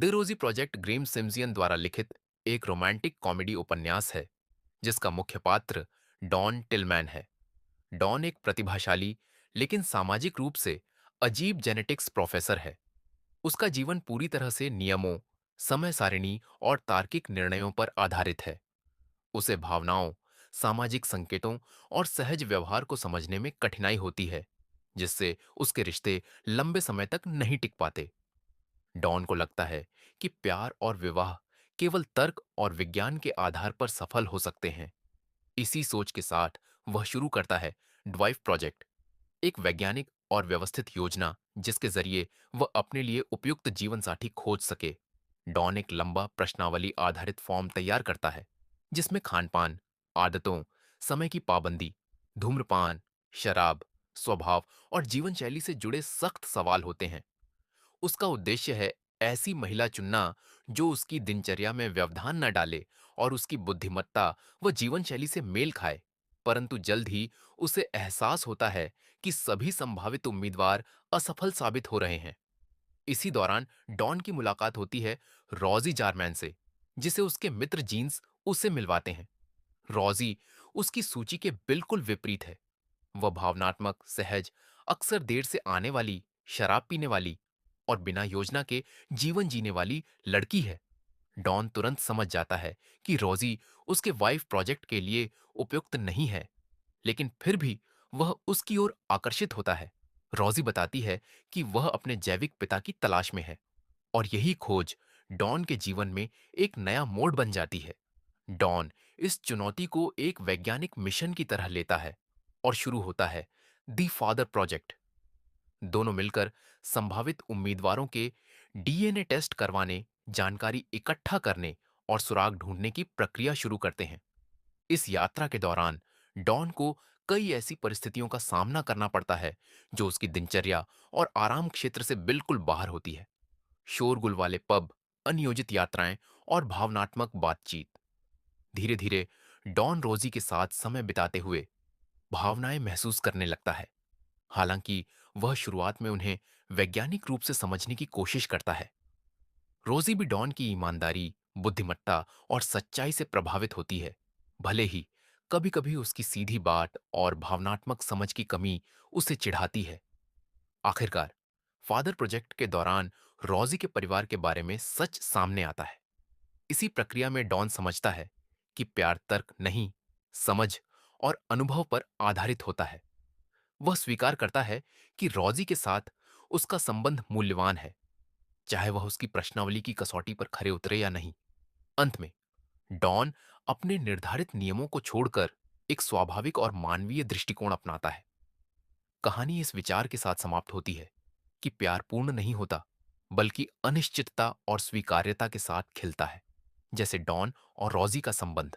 The रोजी project Graeme सिम्सियन द्वारा लिखित एक रोमांटिक कॉमेडी उपन्यास है जिसका मुख्य पात्र डॉन टिलमैन है। डॉन एक प्रतिभाशाली लेकिन सामाजिक रूप से अजीब जेनेटिक्स प्रोफेसर है। उसका जीवन पूरी तरह से नियमों, समय सारिणी और तार्किक निर्णयों पर आधारित है। उसे भावनाओं, सामाजिक संकेतों और सहज व्यवहार को समझने में कठिनाई होती है, जिससे उसके रिश्ते लंबे समय तक नहीं टिक पाते। डॉन को लगता है कि प्यार और विवाह केवल तर्क और विज्ञान के आधार पर सफल हो सकते हैं। इसी सोच के साथ वह शुरू करता है ड्वाइव प्रोजेक्ट, एक वैज्ञानिक और व्यवस्थित योजना जिसके जरिए वह अपने लिए उपयुक्त जीवन साथी खोज सके। डॉन एक लंबा प्रश्नावली आधारित फॉर्म तैयार करता है जिसमें खानपान, आदतों, समय की पाबंदी, धूम्रपान, शराब, स्वभाव और जीवन शैली से जुड़े सख्त सवाल होते हैं। उसका उद्देश्य है ऐसी महिला चुनना जो उसकी दिनचर्या में व्यवधान न डाले और उसकी बुद्धिमत्ता व जीवन शैली से मेल खाए। परंतु जल्द ही उसे एहसास होता है कि सभी संभावित उम्मीदवार असफल साबित हो रहे हैं। इसी दौरान डॉन की मुलाकात होती है रॉजी जारमैन से, जिसे उसके मित्र जीन्स उसे मिलवाते हैं। रॉजी उसकी सूची के बिल्कुल विपरीत है। वह भावनात्मक, सहज, अक्सर देर से आने वाली, शराब पीने वाली और बिना योजना के जीवन जीने वाली लड़की है। डॉन तुरंत समझ जाता है कि रोजी उसके वाइफ प्रोजेक्ट के लिए उपयुक्त नहीं है, लेकिन फिर भी वह उसकी ओर आकर्षित होता है। रोजी बताती है कि वह अपने जैविक पिता की तलाश में है और यही खोज डॉन के जीवन में एक नया मोड़ बन जाती है। डॉन इस चुनौती को एक वैज्ञानिक मिशन की तरह लेता है और शुरू होता है दी फादर प्रोजेक्ट। दोनों मिलकर संभावित उम्मीदवारों के डीएनए टेस्ट करवाने, जानकारी इकट्ठा करने और सुराग ढूंढने की प्रक्रिया शुरू करते हैं। इस यात्रा के दौरान डॉन को कई ऐसी परिस्थितियों का सामना करना पड़ता है जो उसकी दिनचर्या और आराम क्षेत्र से बिल्कुल बाहर होती है। शोरगुल वाले पब, अनियोजित यात्राएं और भावनात्मक बातचीत। धीरे धीरे डॉन रोजी के साथ समय बिताते हुए भावनाएं महसूस करने लगता है। हालांकि वह शुरुआत में उन्हें वैज्ञानिक रूप से समझने की कोशिश करता है। रोजी भी डॉन की ईमानदारी, बुद्धिमत्ता और सच्चाई से प्रभावित होती है, भले ही कभी-कभी उसकी सीधी बात और भावनात्मक समझ की कमी उसे चिढ़ाती है। आखिरकार फादर प्रोजेक्ट के दौरान रोजी के परिवार के बारे में सच सामने आता है। इसी प्रक्रिया में डॉन समझता है कि प्यार तर्क नहीं, समझ और अनुभव पर आधारित होता है। वह स्वीकार करता है कि रॉजी के साथ उसका संबंध मूल्यवान है, चाहे वह उसकी प्रश्नावली की कसौटी पर खरे उतरे या नहीं। अंत में डॉन अपने निर्धारित नियमों को छोड़कर एक स्वाभाविक और मानवीय दृष्टिकोण अपनाता है। कहानी इस विचार के साथ समाप्त होती है कि प्यार पूर्ण नहीं होता, बल्कि अनिश्चितता और स्वीकार्यता के साथ खिलता है, जैसे डॉन और रॉजी का संबंध।